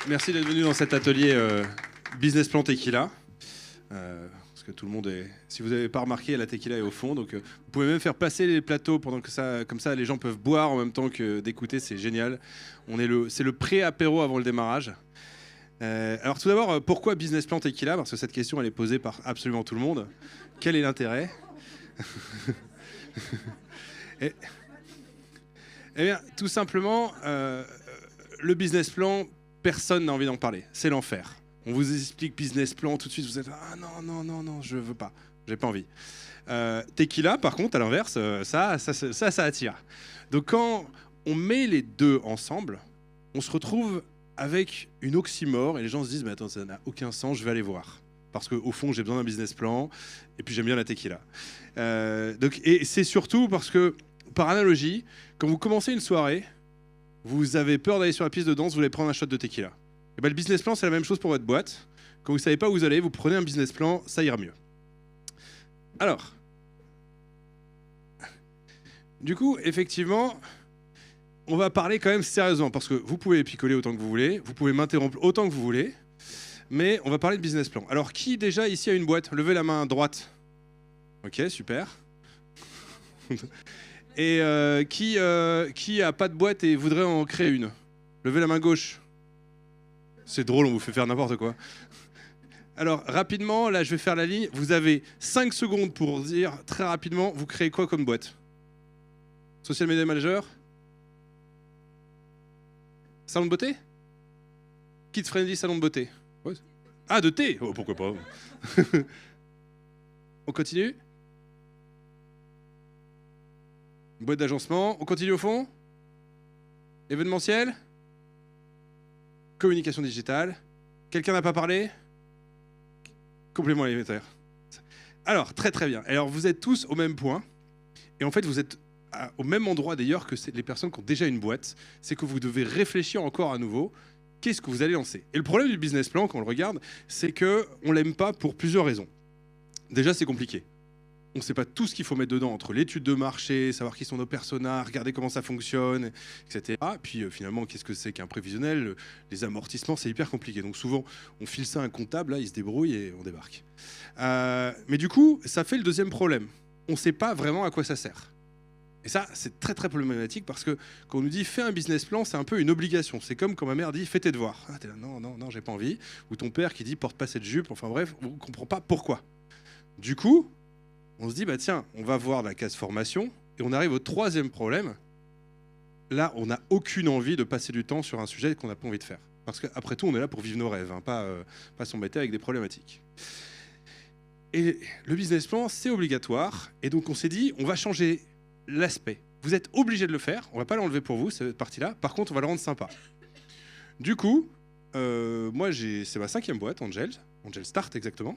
Merci d'être venu dans cet atelier Business Plan Tequila. Parce que tout le monde est... Si vous n'avez pas remarqué, la tequila est au fond. Donc vous pouvez même faire passer les plateaux pendant que ça... Comme ça, les gens peuvent boire en même temps que d'écouter. C'est génial. C'est le pré-apéro avant le démarrage. Alors tout d'abord, pourquoi Business Plan Tequila? Parce que cette question, elle est posée par absolument tout le monde. Quel est l'intérêt? Eh bien, tout simplement, le business plan, personne n'a envie d'en parler. C'est l'enfer. On vous explique business plan, tout de suite, vous êtes ah non, non, non, non, je veux pas, j'ai pas envie. Tequila, par contre, à l'inverse, ça attire. Donc quand on met les deux ensemble, on se retrouve avec une oxymore et les gens se disent mais attends, ça n'a aucun sens, je vais aller voir. Parce qu'au fond, j'ai besoin d'un business plan et puis j'aime bien la tequila. Et c'est surtout parce que, par analogie, quand vous commencez une soirée, vous avez peur d'aller sur la piste de danse, vous allez prendre un shot de tequila. Et ben, le business plan, c'est la même chose pour votre boîte. Quand vous ne savez pas où vous allez, vous prenez un business plan, ça ira mieux. Alors, du coup, effectivement, on va parler quand même sérieusement, parce que vous pouvez picoler autant que vous voulez, vous pouvez m'interrompre autant que vous voulez, mais on va parler de business plan. Alors, qui déjà ici a une boîte? Levez la main droite. Ok, super. Et qui a pas de boîte et voudrait en créer une? Levez la main gauche. C'est drôle, on vous fait faire n'importe quoi. Alors, rapidement, là, je vais faire la ligne. Vous avez 5 secondes pour dire, très rapidement, vous créez quoi comme boîte? Social Media Manager? Salon de beauté? Kids Friendly Salon de beauté? Ouais. Ah, de thé? Oh, pourquoi pas. On continue? Boîte d'agencement. On continue au fond? Événementiel? Communication digitale. Quelqu'un n'a pas parlé? Complément alimentaire. Alors, très très bien. Alors, vous êtes tous au même point. Et en fait, vous êtes au même endroit d'ailleurs que les personnes qui ont déjà une boîte. C'est que vous devez réfléchir encore à nouveau. Qu'est-ce que vous allez lancer? Et le problème du business plan, quand on le regarde, c'est qu'on ne l'aime pas pour plusieurs raisons. Déjà, c'est compliqué. On ne sait pas tout ce qu'il faut mettre dedans, entre l'étude de marché, savoir qui sont nos personas, regarder comment ça fonctionne, etc. Puis finalement, qu'est-ce que c'est qu'un prévisionnel? Les amortissements, c'est hyper compliqué. Donc souvent, on file ça à un comptable, là, il se débrouille et on débarque. Mais du coup, ça fait le deuxième problème. On ne sait pas vraiment à quoi ça sert. Et ça, c'est très très problématique parce que quand on nous dit fais un business plan, c'est un peu une obligation. C'est comme quand ma mère dit fais tes devoirs. Ah, t'es là, non, non, non, j'ai pas envie. Ou ton père qui dit porte pas cette jupe. Enfin bref, on ne comprend pas pourquoi. Du coup, on se dit, bah tiens, on va voir la case formation, et on arrive au troisième problème. Là, on n'a aucune envie de passer du temps sur un sujet qu'on n'a pas envie de faire. Parce qu'après tout, on est là pour vivre nos rêves, hein, pas s'embêter avec des problématiques. Et le business plan, c'est obligatoire, et donc on s'est dit, on va changer l'aspect. Vous êtes obligé de le faire, on ne va pas l'enlever pour vous, cette partie-là, par contre, on va le rendre sympa. Du coup, moi, c'est ma 5e boîte, Angel Start exactement.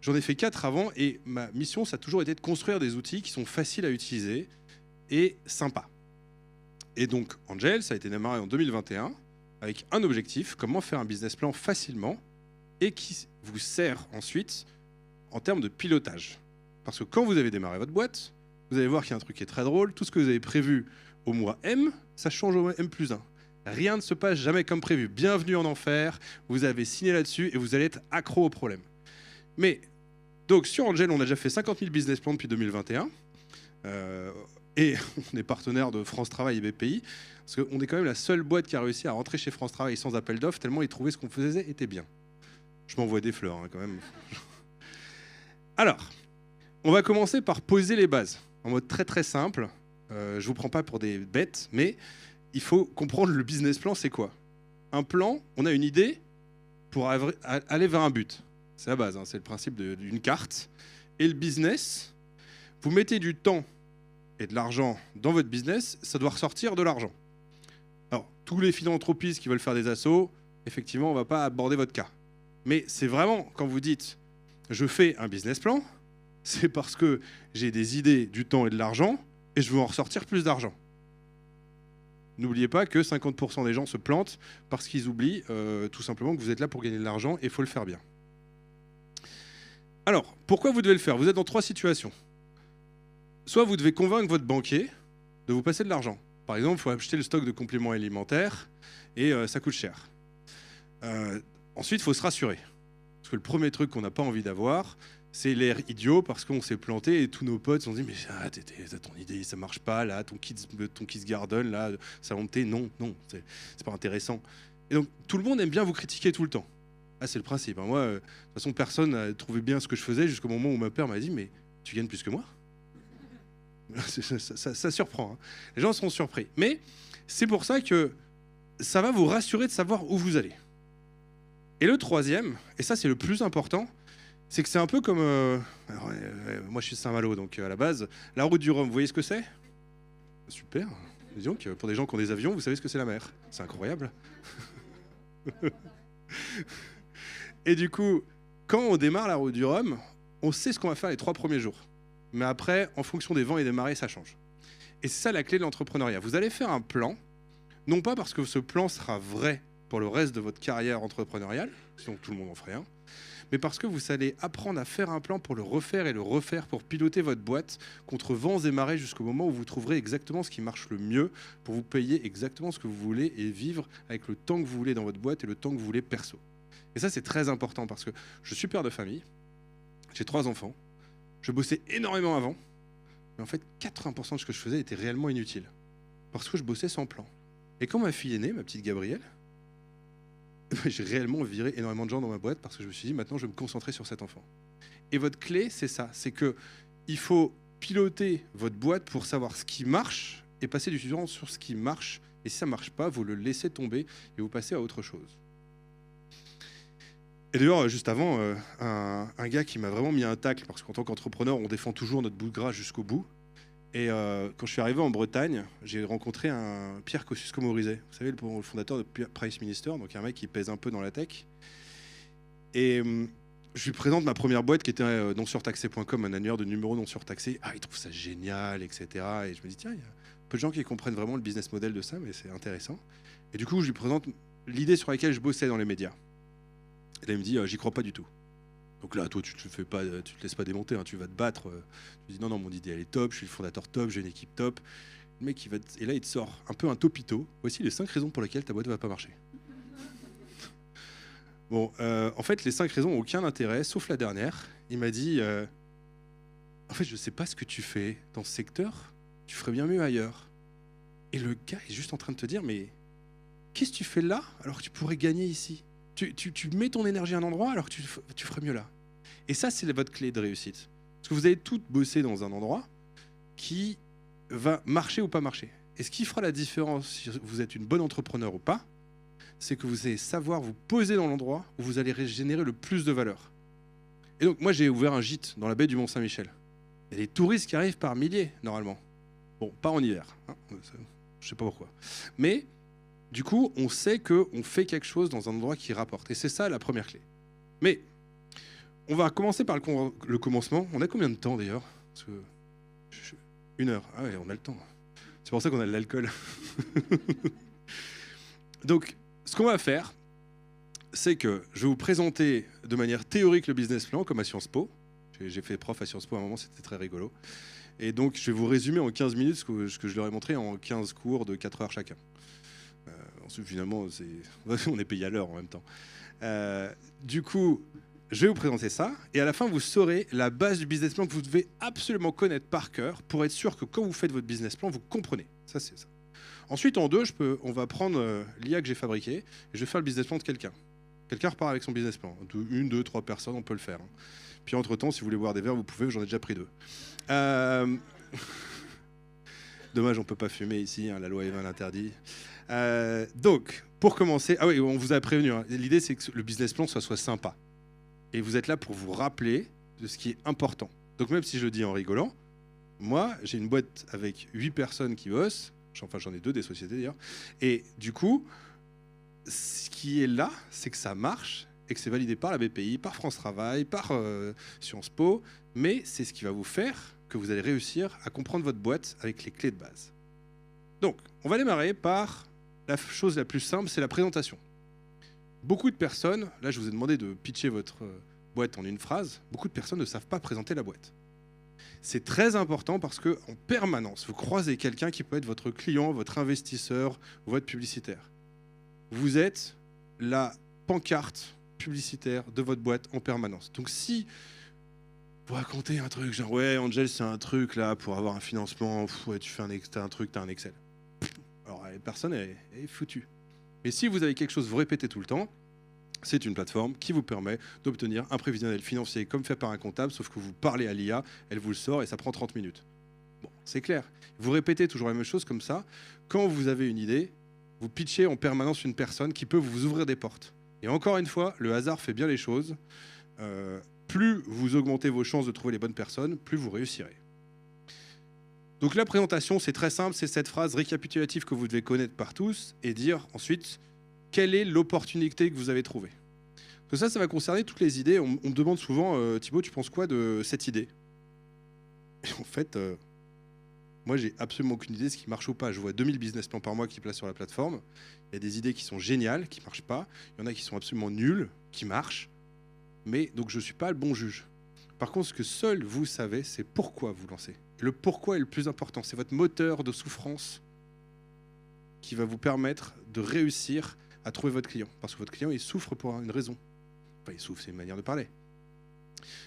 J'en ai fait 4 avant et ma mission, ça a toujours été de construire des outils qui sont faciles à utiliser et sympas. Et donc, Angel, ça a été démarré en 2021 avec un objectif, comment faire un business plan facilement et qui vous sert ensuite en termes de pilotage. Parce que quand vous avez démarré votre boîte, vous allez voir qu'il y a un truc qui est très drôle. Tout ce que vous avez prévu au mois M, ça change au mois M+1. Rien ne se passe jamais comme prévu. Bienvenue en enfer, vous avez signé là-dessus et vous allez être accro au problème. Mais donc sur Angel, on a déjà fait 50 000 business plans depuis 2021. Et on est partenaire de France Travail et BPI. Parce qu'on est quand même la seule boîte qui a réussi à rentrer chez France Travail sans appel d'offres, tellement ils trouvaient ce qu'on faisait était bien. Je m'envoie des fleurs hein, quand même. Alors, on va commencer par poser les bases. En mode très très simple. Je ne vous prends pas pour des bêtes, mais il faut comprendre le business plan, c'est quoi? Un plan, on a une idée pour aller vers un but. C'est la base, hein, c'est le principe d'une carte. Et le business, vous mettez du temps et de l'argent dans votre business, ça doit ressortir de l'argent. Alors, tous les philanthropistes qui veulent faire des assos, effectivement, on ne va pas aborder votre cas. Mais c'est vraiment, quand vous dites « je fais un business plan », c'est parce que j'ai des idées, du temps et de l'argent, et je veux en ressortir plus d'argent. N'oubliez pas que 50% des gens se plantent parce qu'ils oublient tout simplement que vous êtes là pour gagner de l'argent et il faut le faire bien. Alors, pourquoi vous devez le faire? Vous êtes dans 3 situations. Soit vous devez convaincre votre banquier de vous passer de l'argent. Par exemple, il faut acheter le stock de compléments alimentaires et ça coûte cher. Ensuite, il faut se rassurer. Parce que le premier truc qu'on n'a pas envie d'avoir, c'est l'air idiot parce qu'on s'est planté et tous nos potes se sont dit mais ton idée ça marche pas là, ton kids garden là, salon de thé, non, c'est pas intéressant. Et donc tout le monde aime bien vous critiquer tout le temps. Ah, c'est le principe. Hein. Moi, de toute façon, personne n'a trouvé bien ce que je faisais jusqu'au moment où ma père m'a dit mais tu gagnes plus que moi. Ça surprend. Hein. Les gens seront surpris. Mais c'est pour ça que ça va vous rassurer de savoir où vous allez. Et le troisième, et ça c'est le plus important, c'est que c'est un peu comme... moi je suis de Saint-Malo, donc à la base, la route du Rhum, vous voyez ce que c'est? Super. Disons que pour des gens qui ont des avions, vous savez ce que c'est la mer. C'est incroyable. Et du coup, quand on démarre la route du Rhum, on sait ce qu'on va faire les 3 premiers jours. Mais après, en fonction des vents et des marées, ça change. Et c'est ça la clé de l'entrepreneuriat. Vous allez faire un plan, non pas parce que ce plan sera vrai pour le reste de votre carrière entrepreneuriale, sinon tout le monde en ferait un, mais parce que vous allez apprendre à faire un plan pour le refaire et le refaire pour piloter votre boîte contre vents et marées jusqu'au moment où vous trouverez exactement ce qui marche le mieux pour vous payer exactement ce que vous voulez et vivre avec le temps que vous voulez dans votre boîte et le temps que vous voulez perso. Et ça, c'est très important parce que je suis père de famille, j'ai 3 enfants, je bossais énormément avant, mais en fait, 80% de ce que je faisais était réellement inutile parce que je bossais sans plan. Et quand ma fille est née, ma petite Gabrielle, j'ai réellement viré énormément de gens dans ma boîte parce que je me suis dit maintenant je vais me concentrer sur cet enfant. Et votre clé c'est ça, c'est que il faut piloter votre boîte pour savoir ce qui marche et passer du temps sur ce qui marche. Et si ça marche pas, vous le laissez tomber et vous passez à autre chose. Et d'ailleurs, juste avant, un gars qui m'a vraiment mis un tacle parce qu'en tant qu'entrepreneur, on défend toujours notre bout de gras jusqu'au bout. Et quand je suis arrivé en Bretagne, j'ai rencontré un Pierre Kosciusko-Morizet, vous savez, le fondateur de Price Minister, donc un mec qui pèse un peu dans la tech. Et je lui présente ma première boîte qui était non-surtaxé.com, un annuaire de numéros non surtaxés. Ah, il trouve ça génial, etc. Et je me dis, tiens, il y a peu de gens qui comprennent vraiment le business model de ça, mais c'est intéressant. Et du coup, je lui présente l'idée sur laquelle je bossais dans les médias. Et là, il me dit, j'y crois pas du tout. Donc là, toi, tu te laisses pas démonter, hein, tu vas te battre. Tu dis non, mon idée, elle est top, je suis le fondateur top, j'ai une équipe top. Le mec, et là, il te sort un peu un topito. Voici les 5 raisons pour lesquelles ta boîte ne va pas marcher. Bon, en fait, les 5 raisons n'ont aucun intérêt, sauf la dernière. Il m'a dit, en fait, je sais pas ce que tu fais dans ce secteur, tu ferais bien mieux ailleurs. Et le gars est juste en train de te dire, mais qu'est-ce que tu fais là alors que tu pourrais gagner ici? Tu mets ton énergie à un endroit alors que tu ferais mieux là. Et ça, c'est votre clé de réussite. Parce que vous allez toutes bosser dans un endroit qui va marcher ou pas marcher. Et ce qui fera la différence si vous êtes une bonne entrepreneur ou pas, c'est que vous allez savoir vous poser dans l'endroit où vous allez générer le plus de valeur. Et donc, moi, j'ai ouvert un gîte dans la baie du Mont-Saint-Michel. Il y a des touristes qui arrivent par milliers, normalement. Bon, pas en hiver. Hein, je sais pas pourquoi. Mais... du coup, on sait qu'on fait quelque chose dans un endroit qui rapporte. Et c'est ça la première clé. Mais on va commencer par le commencement. On a combien de temps d'ailleurs? 1 heure. Ah ouais, on a le temps. C'est pour ça qu'on a de l'alcool. Donc, ce qu'on va faire, c'est que je vais vous présenter de manière théorique le business plan, comme à Sciences Po. J'ai fait prof à Sciences Po à un moment, c'était très rigolo. Et donc, je vais vous résumer en 15 minutes ce que je leur ai montré en 15 cours de 4 heures chacun. Ensuite, finalement, on est payé à l'heure en même temps. Du coup, je vais vous présenter ça. Et à la fin, vous saurez la base du business plan que vous devez absolument connaître par cœur pour être sûr que quand vous faites votre business plan, vous comprenez. Ça, c'est ça. Ensuite, en 2, on va prendre l'IA que j'ai fabriquée et je vais faire le business plan de quelqu'un. Quelqu'un repart avec son business plan. 1, 2, 3 personnes, on peut le faire. Hein. Puis entre-temps, si vous voulez boire des verres, vous pouvez. J'en ai déjà pris 2. Dommage, on ne peut pas fumer ici. Hein, la loi Evin l'interdit. Donc, pour commencer, ah oui, on vous a prévenu, hein, l'idée c'est que le business plan soit sympa. Et vous êtes là pour vous rappeler de ce qui est important. Donc même si je le dis en rigolant, moi j'ai une boîte avec 8 personnes qui bossent, enfin j'en ai 2 des sociétés d'ailleurs, et du coup, ce qui est là, c'est que ça marche et que c'est validé par la BPI, par France Travail, par Sciences Po, mais c'est ce qui va vous faire que vous allez réussir à comprendre votre boîte avec les clés de base. Donc, on va démarrer par la chose la plus simple, c'est la présentation. Beaucoup de personnes, là je vous ai demandé de pitcher votre boîte en une phrase, beaucoup de personnes ne savent pas présenter la boîte. C'est très important parce qu'en permanence, vous croisez quelqu'un qui peut être votre client, votre investisseur, votre publicitaire. Vous êtes la pancarte publicitaire de votre boîte en permanence. Donc si vous racontez un truc, genre ouais, Angel, c'est un truc là pour avoir un financement, ouais, tu fais t'as un truc, t'as un Excel. Alors la personne est foutue. Mais si vous avez quelque chose, vous répétez tout le temps, c'est une plateforme qui vous permet d'obtenir un prévisionnel financier comme fait par un comptable, sauf que vous parlez à l'IA, elle vous le sort et ça prend 30 minutes. Bon, c'est clair. Vous répétez toujours la même chose comme ça. Quand vous avez une idée, vous pitchez en permanence une personne qui peut vous ouvrir des portes. Et encore une fois, le hasard fait bien les choses. Plus vous augmentez vos chances de trouver les bonnes personnes, plus vous réussirez. Donc la présentation, c'est très simple, c'est cette phrase récapitulative que vous devez connaître par tous et dire ensuite quelle est l'opportunité que vous avez trouvée. Donc ça va concerner toutes les idées. On me demande souvent, Thibaut, tu penses quoi de cette idée? Et en fait, moi, j'ai absolument aucune idée de ce qui marche ou pas. Je vois 2000 business plans par mois qui placent sur la plateforme. Il y a des idées qui sont géniales, qui ne marchent pas. Il y en a qui sont absolument nulles, qui marchent. Mais donc, je ne suis pas le bon juge. Par contre, ce que seul vous savez, c'est pourquoi vous lancez. Et le pourquoi est le plus important. C'est votre moteur de souffrance qui va vous permettre de réussir à trouver votre client. Parce que votre client, il souffre pour une raison. Enfin, il souffre, c'est une manière de parler.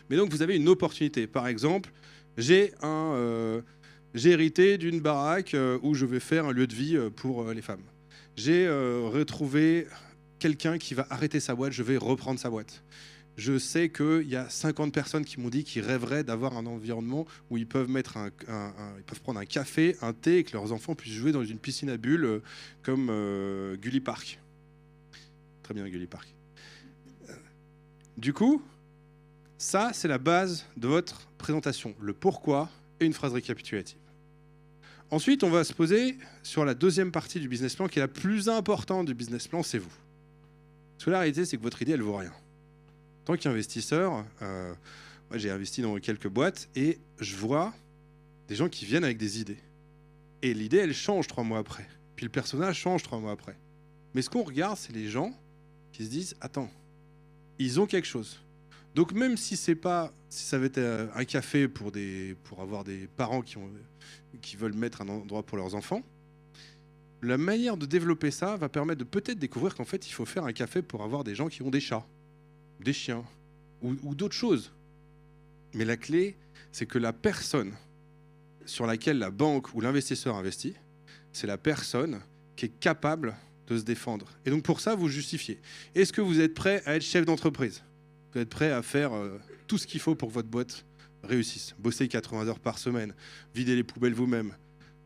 Mais donc, vous avez une opportunité. Par exemple, j'ai hérité d'une baraque où je vais faire un lieu de vie pour les femmes. J'ai retrouvé quelqu'un qui va arrêter sa boîte, je vais reprendre sa boîte. Je sais qu'il y a 50 personnes qui m'ont dit qu'ils rêveraient d'avoir un environnement où ils peuvent, ils peuvent prendre un café, un thé et que leurs enfants puissent jouer dans une piscine à bulles comme Gully Park. Très bien, Gully Park. Du coup, ça, c'est la base de votre présentation, le pourquoi et une phrase récapitulative. Ensuite, on va se poser sur la deuxième partie du business plan, qui est la plus importante du business plan, c'est vous. Parce que la réalité, c'est que votre idée, elle ne vaut rien. En tant qu'investisseur, moi, j'ai investi dans quelques boîtes et je vois des gens qui viennent avec des idées. Et l'idée, elle change 3 mois après. Puis le personnage change 3 mois après. Mais ce qu'on regarde, c'est les gens qui se disent « Attends, ils ont quelque chose ». Donc même si ça avait été un café pour avoir des parents qui veulent mettre un endroit pour leurs enfants, la manière de développer ça va permettre de peut-être découvrir qu'en fait, il faut faire un café pour avoir des gens qui ont des chats, des chiens ou d'autres choses. Mais la clé, c'est que la personne sur laquelle la banque ou l'investisseur investit, c'est la personne qui est capable de se défendre. Et donc pour ça, vous justifiez. Est-ce que vous êtes prêt à être chef d'entreprise ? Vous êtes prêt à faire tout ce qu'il faut pour que votre boîte réussisse. Bosser 80 heures par semaine, vider les poubelles vous-même.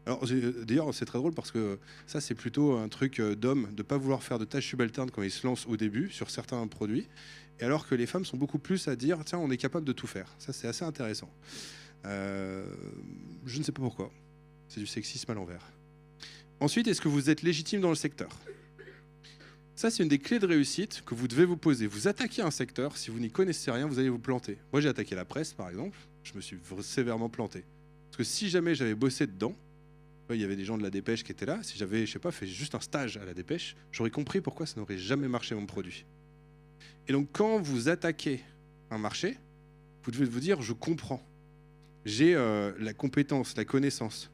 Alors d'ailleurs, c'est très drôle parce que ça, c'est plutôt un truc d'homme, de ne pas vouloir faire de tâches subalternes quand ils se lancent au début sur certains produits, et alors que les femmes sont beaucoup plus à dire, tiens, on est capable de tout faire. Ça, c'est assez intéressant. Je ne sais pas pourquoi. C'est du sexisme à l'envers. Ensuite, est-ce que vous êtes légitime dans le secteur ? Ça, c'est une des clés de réussite que vous devez vous poser. Vous attaquez un secteur, si vous n'y connaissez rien, vous allez vous planter. Moi, j'ai attaqué la presse, par exemple. Je me suis sévèrement planté. Parce que si jamais j'avais bossé dedans, il y avait des gens de la Dépêche qui étaient là. Si j'avais, je sais pas, fait juste un stage à la Dépêche, j'aurais compris pourquoi ça n'aurait jamais marché mon produit. Et donc, quand vous attaquez un marché, vous devez vous dire, je comprends. J'ai la compétence, la connaissance.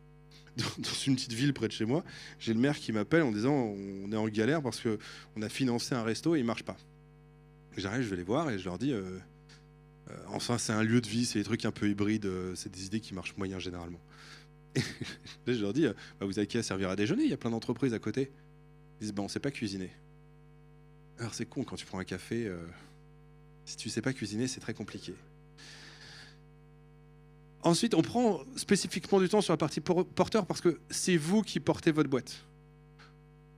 Dans une petite ville près de chez moi, j'ai le maire qui m'appelle en disant on est en galère parce qu'on a financé un resto et il ne marche pas. J'arrive, je vais les voir et je leur dis enfin c'est un lieu de vie, c'est des trucs un peu hybrides, c'est des idées qui marchent moyen généralement. Et là, je leur dis vous avez qu'à servir à déjeuner, il y a plein d'entreprises à côté. Ils disent on ne sait pas cuisiner. Alors c'est con quand tu prends un café, si tu ne sais pas cuisiner, c'est très compliqué. Ensuite, on prend spécifiquement du temps sur la partie porteur parce que c'est vous qui portez votre boîte.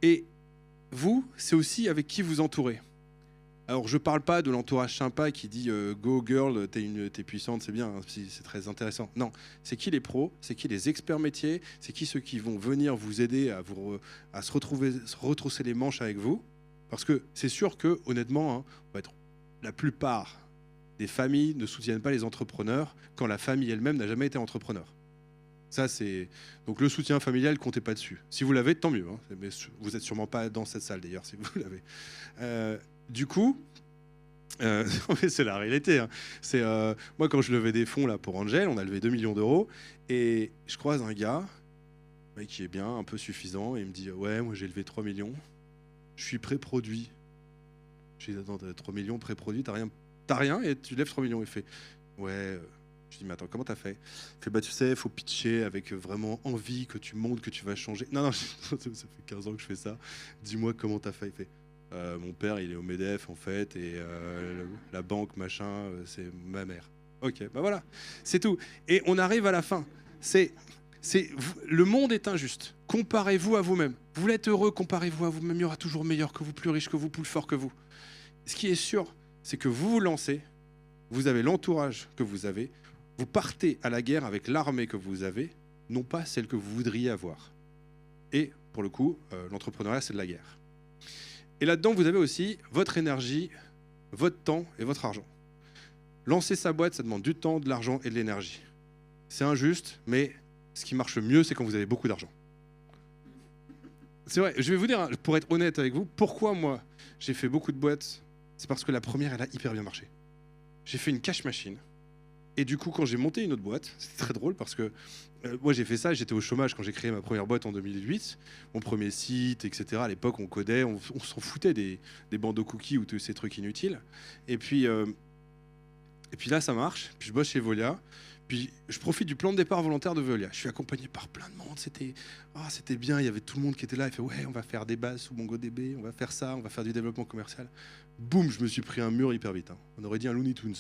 Et vous, c'est aussi avec qui vous entourez. Alors, je ne parle pas de l'entourage sympa qui dit « Go girl, t'es puissante, c'est bien, hein, c'est très intéressant ». Non, c'est qui les pros, c'est qui les experts métiers, c'est qui ceux qui vont venir vous aider à se retrousser les manches avec vous. Parce que c'est sûr que, honnêtement, hein, on va être la plupart des familles ne soutiennent pas les entrepreneurs quand la famille elle-même n'a jamais été entrepreneur. Ça, c'est... Donc le soutien familial, comptez pas dessus. Si vous l'avez, tant mieux. Hein. Mais vous n'êtes sûrement pas dans cette salle d'ailleurs, si vous l'avez. Du coup, c'est la réalité. Hein. Moi, quand je levais des fonds là, pour Angel, on a levé 2 millions d'euros, et je croise un gars qui est bien, un peu suffisant, et il me dit « Ouais, moi j'ai levé 3 millions, je suis pré-produit. » Je dis, attends, t'as 3 millions pré-produits, t'as rien et tu lèves 3 millions. Il fait, ouais. Je dis, mais attends, comment t'as fait? Il fait, bah tu sais, il faut pitcher avec vraiment envie que tu montres que tu vas changer. Non, non, ça fait 15 ans que je fais ça. Dis-moi comment t'as fait. Il fait, mon père, il est au MEDEF en fait, et la banque, machin, c'est ma mère. Ok, bah voilà, c'est tout. Et on arrive à la fin. Le monde est injuste. Comparez-vous à vous-même. Vous voulez être heureux, comparez-vous à vous-même. Il y aura toujours meilleur que vous, plus riche que vous, plus fort que vous. Ce qui est sûr, c'est que vous vous lancez, vous avez l'entourage que vous avez, vous partez à la guerre avec l'armée que vous avez, non pas celle que vous voudriez avoir. Et pour le coup, l'entrepreneuriat, c'est de la guerre. Et là-dedans, vous avez aussi votre énergie, votre temps et votre argent. Lancer sa boîte, ça demande du temps, de l'argent et de l'énergie. C'est injuste, mais ce qui marche mieux, c'est quand vous avez beaucoup d'argent. C'est vrai, je vais vous dire, pour être honnête avec vous, pourquoi moi, j'ai fait beaucoup de boîtes, c'est parce que la première, elle a hyper bien marché. J'ai fait une cash machine. Et du coup, quand j'ai monté une autre boîte, c'est très drôle parce que moi j'ai fait ça, j'étais au chômage quand j'ai créé ma première boîte en 2008, mon premier site, etc. À l'époque, on codait, on s'en foutait des bandeaux cookies ou de ces trucs inutiles. Et puis là, ça marche. Puis je bosse chez Veolia. Puis je profite du plan de départ volontaire de Veolia. Je suis accompagné par plein de monde. C'était bien. Il y avait tout le monde qui était là. Il fait ouais, on va faire des bases sous MongoDB, on va faire ça, on va faire du développement commercial. Boum, je me suis pris un mur hyper vite. On aurait dit un Looney Tunes.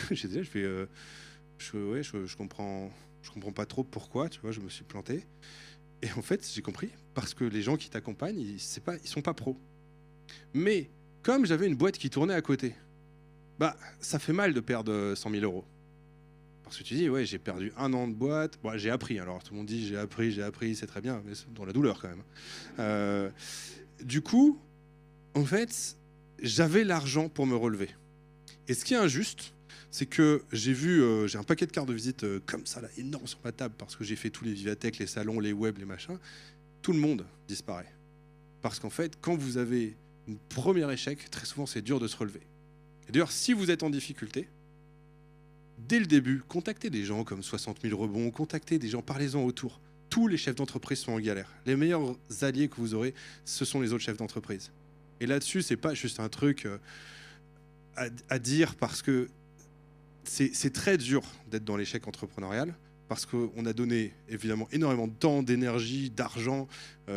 J'étais là, je comprends pas trop pourquoi, tu vois, je me suis planté. Et en fait, j'ai compris, parce que les gens qui t'accompagnent, ils sont pas pros. Mais comme j'avais une boîte qui tournait à côté, bah, ça fait mal de perdre 100 000 euros. Parce que tu dis, ouais, j'ai perdu 1 an de boîte. Bon, j'ai appris. Alors tout le monde dit, j'ai appris, c'est très bien, mais c'est dans la douleur quand même. Du coup, en fait, j'avais l'argent pour me relever. Et ce qui est injuste, c'est que j'ai un paquet de cartes de visite comme ça, là, énorme sur ma table, parce que j'ai fait tous les Vivatech, les salons, les web, les machins. Tout le monde disparaît. Parce qu'en fait, quand vous avez un premier échec, très souvent, c'est dur de se relever. Et d'ailleurs, si vous êtes en difficulté, dès le début, contactez des gens comme 60 000 rebonds, contactez des gens, parlez-en autour. Tous les chefs d'entreprise sont en galère. Les meilleurs alliés que vous aurez, ce sont les autres chefs d'entreprise. Et là-dessus, c'est pas juste un truc à dire parce que c'est très dur d'être dans l'échec entrepreneurial parce qu'on a donné évidemment énormément de temps, d'énergie, d'argent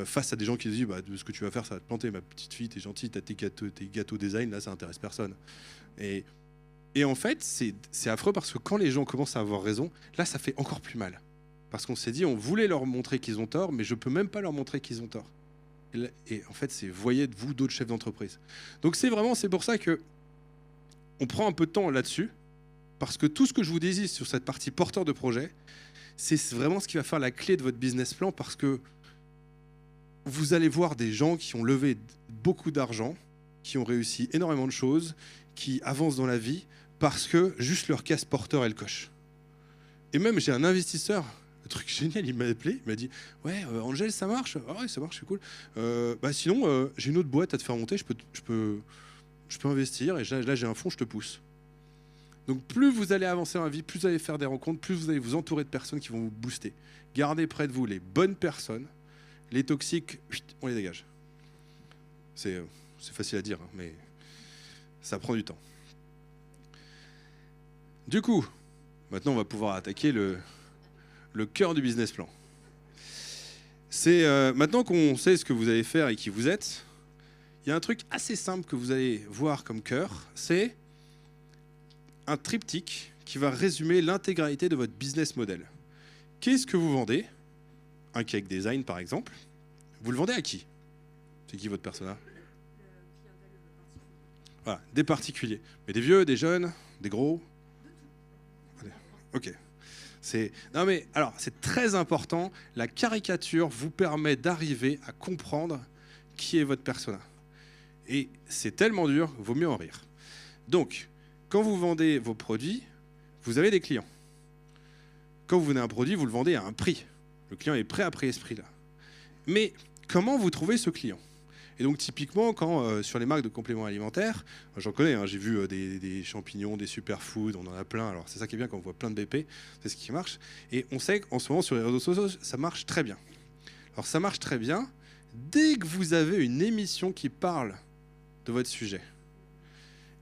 face à des gens qui disent bah, ce que tu vas faire, ça va te planter, ma petite fille, t'es gentille, t'as tes gâteaux design, là ça intéresse personne. Et en fait, c'est affreux parce que quand les gens commencent à avoir raison, là ça fait encore plus mal. Parce qu'on s'est dit, on voulait leur montrer qu'ils ont tort, mais je peux même pas leur montrer qu'ils ont tort. Et en fait, voyez de vous d'autres chefs d'entreprise. Donc c'est pour ça que on prend un peu de temps là-dessus. Parce que tout ce que je vous dis sur cette partie porteur de projet, c'est vraiment ce qui va faire la clé de votre business plan parce que vous allez voir des gens qui ont levé beaucoup d'argent, qui ont réussi énormément de choses, qui avancent dans la vie parce que juste leur casse porteur, elle coche. Et même, j'ai un investisseur, un truc génial, il m'a appelé, il m'a dit « Ouais, Angel, ça marche ?»« Ah ouais, ça marche, c'est cool. Sinon, j'ai une autre boîte à te faire monter, je peux investir et là, j'ai un fonds, je te pousse. » Donc plus vous allez avancer dans la vie, plus vous allez faire des rencontres, plus vous allez vous entourer de personnes qui vont vous booster. Gardez près de vous les bonnes personnes, les toxiques, on les dégage. C'est facile à dire, hein, mais ça prend du temps. Du coup, maintenant on va pouvoir attaquer le cœur du business plan. C'est maintenant qu'on sait ce que vous allez faire et qui vous êtes, il y a un truc assez simple que vous allez voir comme cœur, c'est un triptyque qui va résumer l'intégralité de votre business model. Qu'est-ce que vous vendez? Un cake design, par exemple. Vous le vendez à qui? C'est qui votre persona? Voilà, des particuliers. Mais des vieux, des jeunes, des gros? Ok. Non mais, alors, c'est très important. La caricature vous permet d'arriver à comprendre qui est votre persona. Et c'est tellement dur, vaut mieux en rire. Donc, quand vous vendez vos produits, vous avez des clients. Quand vous vendez un produit, vous le vendez à un prix. Le client est prêt à payer ce prix-là. Mais comment vous trouvez ce client? Et donc typiquement, quand sur les marques de compléments alimentaires, j'en connais, hein, j'ai vu des champignons, des superfoods, on en a plein. Alors c'est ça qui est bien quand on voit plein de BP, c'est ce qui marche. Et on sait qu'en ce moment sur les réseaux sociaux, ça marche très bien. Alors ça marche très bien dès que vous avez une émission qui parle de votre sujet.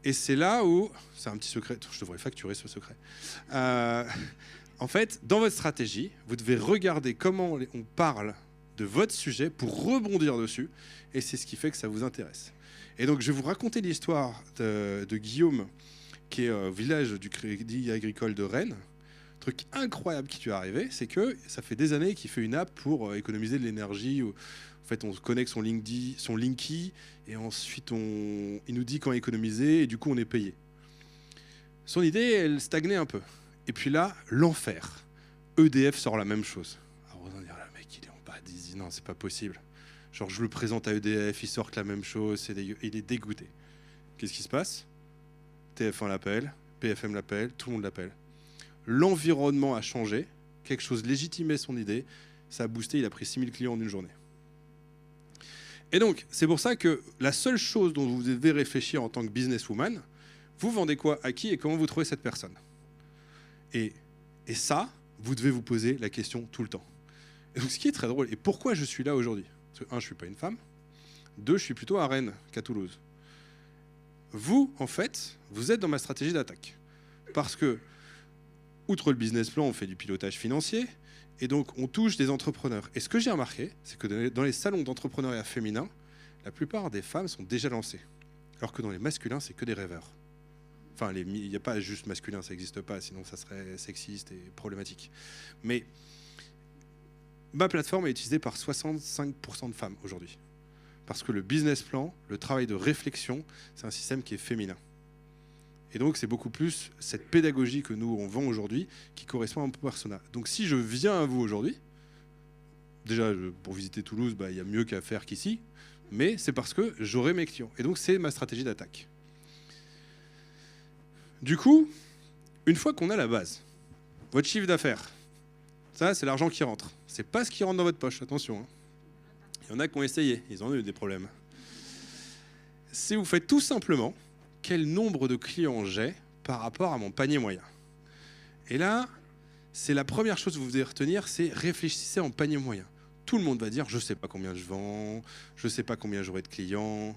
Et c'est là où, c'est un petit secret, je devrais facturer ce secret. En fait, dans votre stratégie, vous devez regarder comment on parle de votre sujet pour rebondir dessus, et c'est ce qui fait que ça vous intéresse. Et donc, je vais vous raconter l'histoire de Guillaume, qui est au village du Crédit Agricole de Rennes. Un truc incroyable qui lui est arrivé, c'est que ça fait des années qu'il fait une app pour économiser de l'énergie. En fait, on se connecte son Linky, et ensuite il nous dit quand économiser, et du coup, on est payé. Son idée, elle stagnait un peu. Et puis là, l'enfer. EDF sort la même chose. Alors, on va dire, le mec, il est en bas, il dit non, c'est pas possible. Genre, je le présente à EDF, ils sortent la même chose, il est dégoûté. Qu'est-ce qui se passe? TF1 l'appelle, PFM l'appelle, tout le monde l'appelle. L'environnement a changé, quelque chose légitimait son idée, ça a boosté, il a pris 6000 clients en une journée. Et donc, c'est pour ça que la seule chose dont vous devez réfléchir en tant que businesswoman, vous vendez quoi, à qui et comment vous trouvez cette personne. Et ça, vous devez vous poser la question tout le temps. Et donc, ce qui est très drôle, et pourquoi je suis là aujourd'hui? Parce que, 1, je ne suis pas une femme. 2, je suis plutôt à Rennes qu'à Toulouse. Vous, en fait, vous êtes dans ma stratégie d'attaque. Parce que, outre le business plan, on fait du pilotage financier, et donc on touche des entrepreneurs. Et ce que j'ai remarqué, c'est que dans les salons d'entrepreneuriat féminin, la plupart des femmes sont déjà lancées. Alors que dans les masculins, c'est que des rêveurs. Enfin, il n'y a pas juste masculin, ça n'existe pas, sinon ça serait sexiste et problématique. Mais ma plateforme est utilisée par 65% de femmes aujourd'hui. Parce que le business plan, le travail de réflexion, c'est un système qui est féminin. Et donc, c'est beaucoup plus cette pédagogie que nous, on vend aujourd'hui, qui correspond à mon persona. Donc, si je viens à vous aujourd'hui, déjà, pour visiter Toulouse, il y a mieux qu'à faire qu'ici, mais c'est parce que j'aurai mes clients. Et donc, c'est ma stratégie d'attaque. Du coup, une fois qu'on a la base, votre chiffre d'affaires, ça, c'est l'argent qui rentre. C'est pas ce qui rentre dans votre poche, attention. Hein. Il y en a qui ont essayé, ils ont eu des problèmes. Si vous faites tout simplement quel nombre de clients j'ai par rapport à mon panier moyen. Et là, c'est la première chose que vous devez retenir, c'est réfléchissez en panier moyen. Tout le monde va dire, je ne sais pas combien je vends, je ne sais pas combien j'aurai de clients.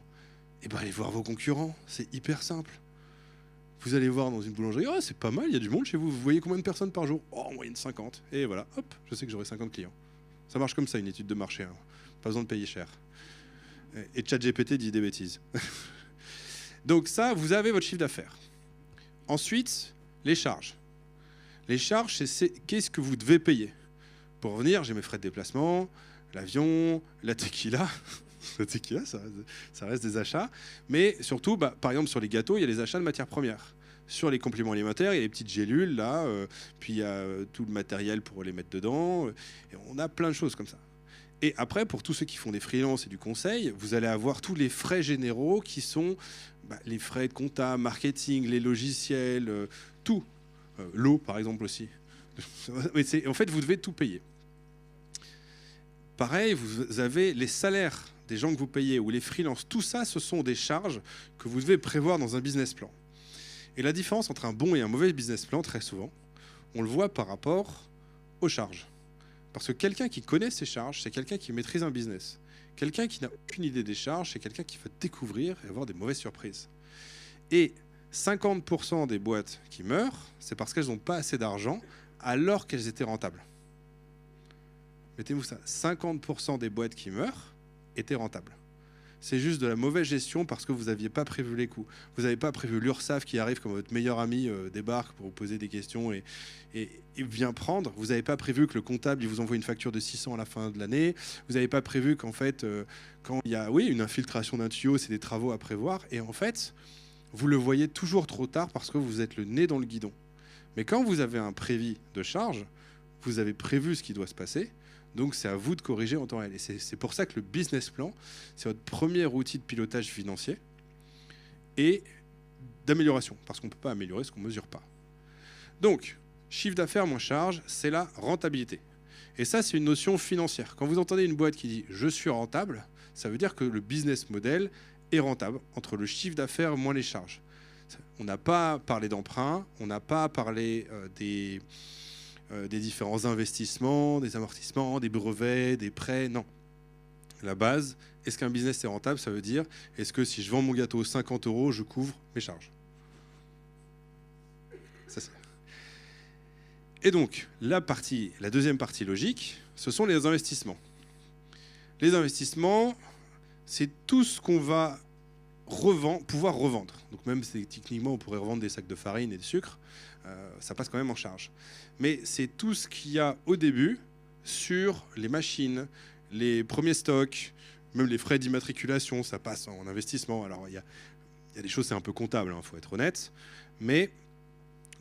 Et bien, allez voir vos concurrents, c'est hyper simple. Vous allez voir dans une boulangerie, oh, c'est pas mal, il y a du monde chez vous, vous voyez combien de personnes par jour? Oh, en moyenne 50. Et voilà, hop, je sais que j'aurai 50 clients. Ça marche comme ça, une étude de marché, hein. Pas besoin de payer cher. Et ChatGPT dit des bêtises. Donc ça, vous avez votre chiffre d'affaires. Ensuite, les charges. Les charges, c'est qu'est-ce que vous devez payer. Pour venir, j'ai mes frais de déplacement, l'avion, la tequila. La tequila, ça reste des achats. Mais surtout, par exemple, sur les gâteaux, il y a les achats de matières premières. Sur les compléments alimentaires, il y a les petites gélules, là. Puis il y a tout le matériel pour les mettre dedans. Et on a plein de choses comme ça. Et après, pour tous ceux qui font des freelances et du conseil, vous allez avoir tous les frais généraux qui sont les frais de compta, marketing, les logiciels, tout. L'eau, par exemple, aussi. En fait, vous devez tout payer. Pareil, vous avez les salaires des gens que vous payez ou les freelances. Tout ça, ce sont des charges que vous devez prévoir dans un business plan. Et la différence entre un bon et un mauvais business plan, très souvent, on le voit par rapport aux charges. Parce que quelqu'un qui connaît ses charges, c'est quelqu'un qui maîtrise un business. Quelqu'un qui n'a aucune idée des charges, c'est quelqu'un qui va découvrir et avoir des mauvaises surprises. Et 50% des boîtes qui meurent, c'est parce qu'elles n'ont pas assez d'argent alors qu'elles étaient rentables. Mettez-vous ça, 50% des boîtes qui meurent étaient rentables. C'est juste de la mauvaise gestion parce que vous n'aviez pas prévu les coûts. Vous n'avez pas prévu l'URSSAF qui arrive quand votre meilleur ami débarque pour vous poser des questions et vient prendre. Vous n'avez pas prévu que le comptable il vous envoie une facture de 600 à la fin de l'année. Vous n'avez pas prévu qu'en fait, quand il y a une infiltration d'un tuyau, c'est des travaux à prévoir. Et en fait, vous le voyez toujours trop tard parce que vous êtes le nez dans le guidon. Mais quand vous avez un prévis de charge, vous avez prévu ce qui doit se passer. Donc, c'est à vous de corriger en temps réel. Et c'est pour ça que le business plan, c'est votre premier outil de pilotage financier et d'amélioration. Parce qu'on ne peut pas améliorer ce qu'on ne mesure pas. Donc, chiffre d'affaires moins charge, c'est la rentabilité. Et ça, c'est une notion financière. Quand vous entendez une boîte qui dit « je suis rentable », ça veut dire que le business model est rentable entre le chiffre d'affaires moins les charges. On n'a pas parlé d'emprunt, on n'a pas parlé des différents investissements, des amortissements, des brevets, des prêts, non. La base est-ce qu'un business est rentable? Ça veut dire, est-ce que si je vends mon gâteau 50 €, je couvre mes charges? Ça, c'est... Et donc, la deuxième partie logique, ce sont les investissements. Les investissements, c'est tout ce qu'on va pouvoir revendre. Donc même si techniquement on pourrait revendre des sacs de farine et de sucre, ça passe quand même en charge. Mais c'est tout ce qu'il y a au début sur les machines, les premiers stocks, même les frais d'immatriculation, ça passe en investissement. Alors il y a des choses, c'est un peu comptable, il faut être honnête, mais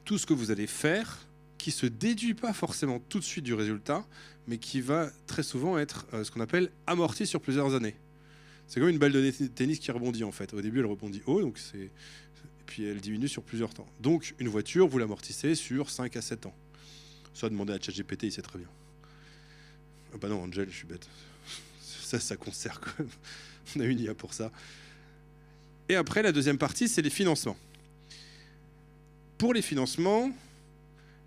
tout ce que vous allez faire qui se déduit pas forcément tout de suite du résultat, mais qui va très souvent être ce qu'on appelle amorti sur plusieurs années. C'est comme une balle de tennis qui rebondit en fait. Au début, elle rebondit haut, et puis elle diminue sur plusieurs temps. Donc une voiture, vous l'amortissez sur 5 à 7 ans. Soit demander à ChatGPT, il sait très bien. Ah bah non, Angel, je suis bête. Ça concerne quand même. On a une IA pour ça. Et après, la deuxième partie, c'est les financements. Pour les financements,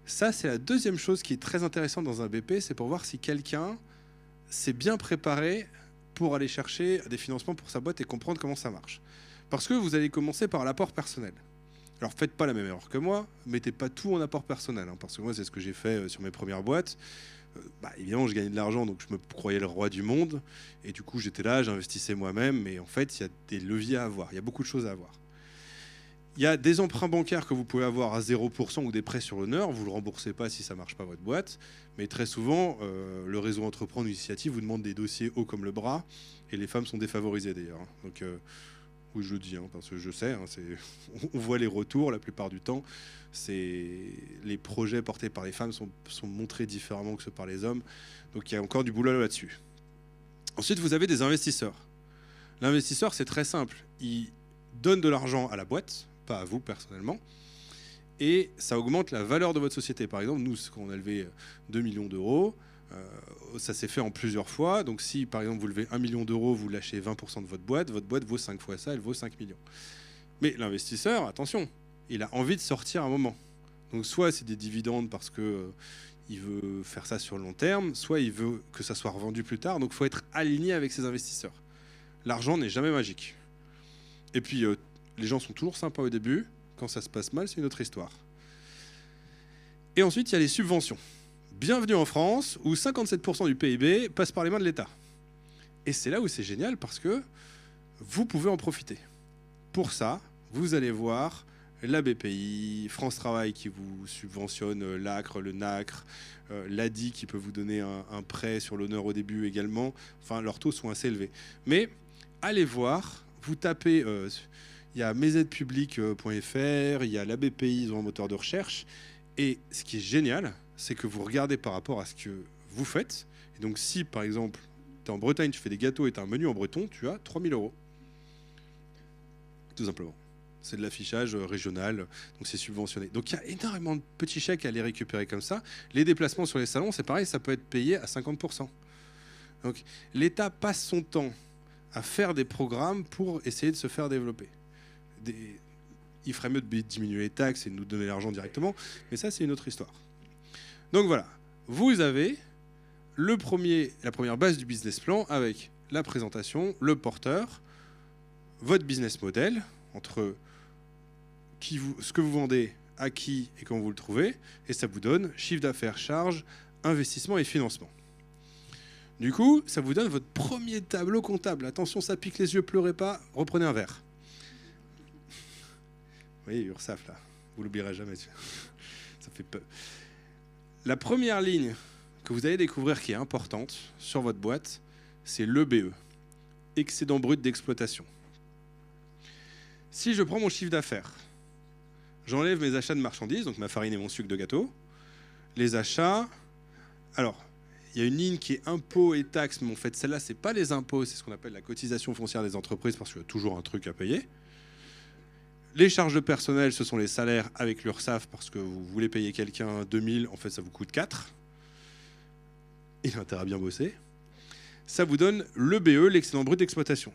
ça, c'est la deuxième chose qui est très intéressante dans un BP, c'est pour voir si quelqu'un s'est bien préparé pour aller chercher des financements pour sa boîte et comprendre comment ça marche. Parce que vous allez commencer par l'apport personnel. Alors, faites pas la même erreur que moi, mettez pas tout en apport personnel, parce que moi, c'est ce que j'ai fait sur mes premières boîtes. Évidemment, je gagnais de l'argent, donc je me croyais le roi du monde. Et du coup, j'étais là, j'investissais moi-même. Mais en fait, il y a des leviers à avoir. Il y a beaucoup de choses à avoir. Il y a des emprunts bancaires que vous pouvez avoir à 0% ou des prêts sur l'honneur. Vous ne le remboursez pas si ça ne marche pas votre boîte. Mais très souvent, le réseau Entreprendre Initiative vous demande des dossiers hauts comme le bras. Et les femmes sont défavorisées d'ailleurs. Donc, oui, je le dis, parce que je sais, on voit les retours la plupart du temps. Les projets portés par les femmes sont montrés différemment que ceux par les hommes. Donc il y a encore du boulot là-dessus. Ensuite, vous avez des investisseurs. L'investisseur, c'est très simple. Il donne de l'argent à la boîte, pas à vous personnellement, et ça augmente la valeur de votre société. Par exemple, nous, quand on a levé 2 millions d'euros, ça s'est fait en plusieurs fois. Donc si, par exemple, vous levez 1 million d'euros, vous lâchez 20% de votre boîte vaut 5 fois ça, elle vaut 5 millions. Mais l'investisseur, attention, il a envie de sortir un moment. Donc soit c'est des dividendes parce que il veut faire ça sur le long terme, soit il veut que ça soit revendu plus tard. Donc il faut être aligné avec ses investisseurs. L'argent n'est jamais magique. Et puis les gens sont toujours sympas au début. Quand ça se passe mal, c'est une autre histoire. Et ensuite, il y a les subventions. Bienvenue en France, où 57% du PIB passe par les mains de l'État. Et c'est là où c'est génial parce que vous pouvez en profiter. Pour ça, vous allez voir la BPI, France Travail qui vous subventionne l'ACRE, le NACRE, l'ADI qui peut vous donner un prêt sur l'honneur au début également. Enfin, leurs taux sont assez élevés. Mais allez voir, vous tapez, il y a mesaidepubliques.fr, il y a la BPI, ils ont un moteur de recherche. Et ce qui est génial, c'est que vous regardez par rapport à ce que vous faites. Et donc si, par exemple, tu es en Bretagne, tu fais des gâteaux et tu as un menu en breton, tu as 3 000 €. Tout simplement. C'est de l'affichage régional, donc c'est subventionné. Donc il y a énormément de petits chèques à les récupérer comme ça. Les déplacements sur les salons, c'est pareil, ça peut être payé à 50%. Donc l'État passe son temps à faire des programmes pour essayer de se faire développer. Il ferait mieux de diminuer les taxes et de nous donner l'argent directement, mais ça c'est une autre histoire. Donc voilà, vous avez la première base du business plan avec la présentation, le porteur, votre business model, entre ce que vous vendez, à qui et quand vous le trouvez, et ça vous donne chiffre d'affaires, charges, investissement et financement. Du coup, ça vous donne votre premier tableau comptable. Attention, ça pique les yeux, pleurez pas, reprenez un verre. Vous voyez, URSAF là, vous l'oublierez jamais. Ça fait peur. La première ligne que vous allez découvrir qui est importante sur votre boîte, c'est l'EBE, excédent brut d'exploitation. Si je prends mon chiffre d'affaires, j'enlève mes achats de marchandises, donc ma farine et mon sucre de gâteau, les achats, alors il y a une ligne qui est impôts et taxes, mais en fait celle-là c'est pas les impôts, c'est ce qu'on appelle la cotisation foncière des entreprises parce qu'il y a toujours un truc à payer. Les charges de personnel, ce sont les salaires avec l'URSSAF parce que vous voulez payer quelqu'un 2 000, en fait ça vous coûte 4. Il a intérêt à bien bosser. Ça vous donne l'EBE, l'excédent brut d'exploitation.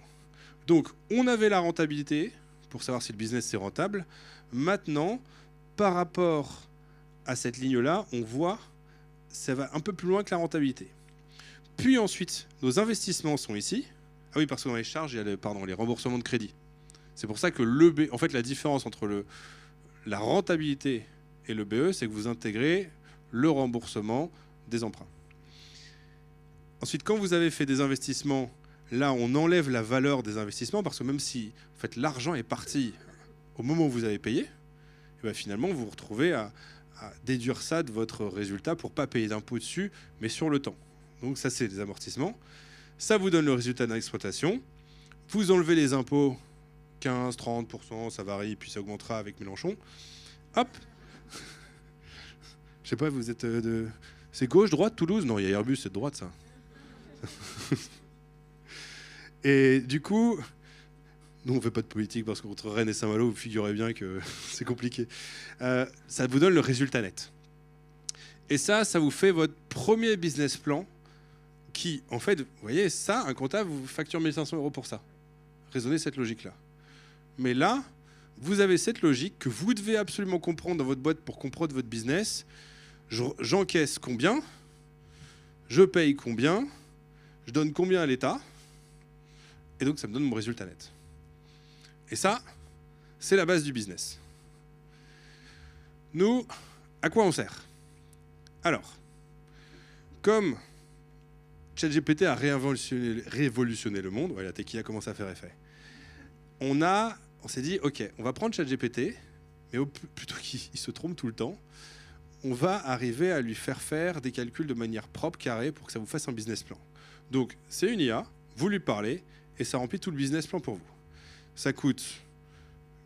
Donc on avait la rentabilité pour savoir si le business c'est rentable. Maintenant, par rapport à cette ligne-là, on voit ça va un peu plus loin que la rentabilité. Puis ensuite, nos investissements sont ici, Ah oui, parce que dans les charges, il y a les remboursements de crédit. C'est pour ça que en fait, la différence entre la rentabilité et le BE, c'est que vous intégrez le remboursement des emprunts. Ensuite, quand vous avez fait des investissements, là, on enlève la valeur des investissements parce que même si en fait, l'argent est parti au moment où vous avez payé, et bien, finalement, vous vous retrouvez à déduire ça de votre résultat pour ne pas payer d'impôt dessus, mais sur le temps. Donc ça, c'est des amortissements. Ça vous donne le résultat d'un exploitation. Vous enlevez les impôts, 15, 30%, ça varie, puis ça augmentera avec Mélenchon. Hop. Je sais pas, vous êtes de... C'est gauche, droite, Toulouse? Non, il y a Airbus, c'est de droite, ça. Et du coup, nous, on ne fait pas de politique parce qu'entre Rennes et Saint-Malo, vous figurez bien que c'est compliqué. Ça vous donne le résultat net. Et ça vous fait votre premier business plan qui, en fait, vous voyez, ça, un comptable vous facture 1 500 € pour ça. Raisonnez cette logique-là. Mais là, vous avez cette logique que vous devez absolument comprendre dans votre boîte pour comprendre votre business. J'encaisse combien, je paye combien, je donne combien à l'État, et donc ça me donne mon résultat net. Et ça, c'est la base du business. Nous, à quoi on sert? Alors, comme ChatGPT a révolutionné le monde, ouais, la tequila commence à faire effet, on s'est dit, ok, on va prendre ChatGPT, mais plutôt qu'il se trompe tout le temps, on va arriver à lui faire des calculs de manière propre, carrée, pour que ça vous fasse un business plan. Donc, c'est une IA, vous lui parlez, et ça remplit tout le business plan pour vous. Ça coûte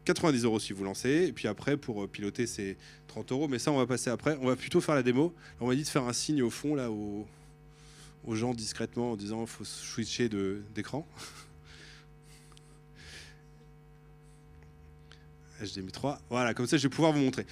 90 € si vous lancez, et puis après, pour piloter, c'est 30 €, mais ça, on va passer après. On va plutôt faire la démo. On m'a dit de faire un signe au fond, là, aux gens discrètement, en disant qu'il faut switcher d'écran. HDMI 3, voilà, comme ça, je vais pouvoir vous montrer.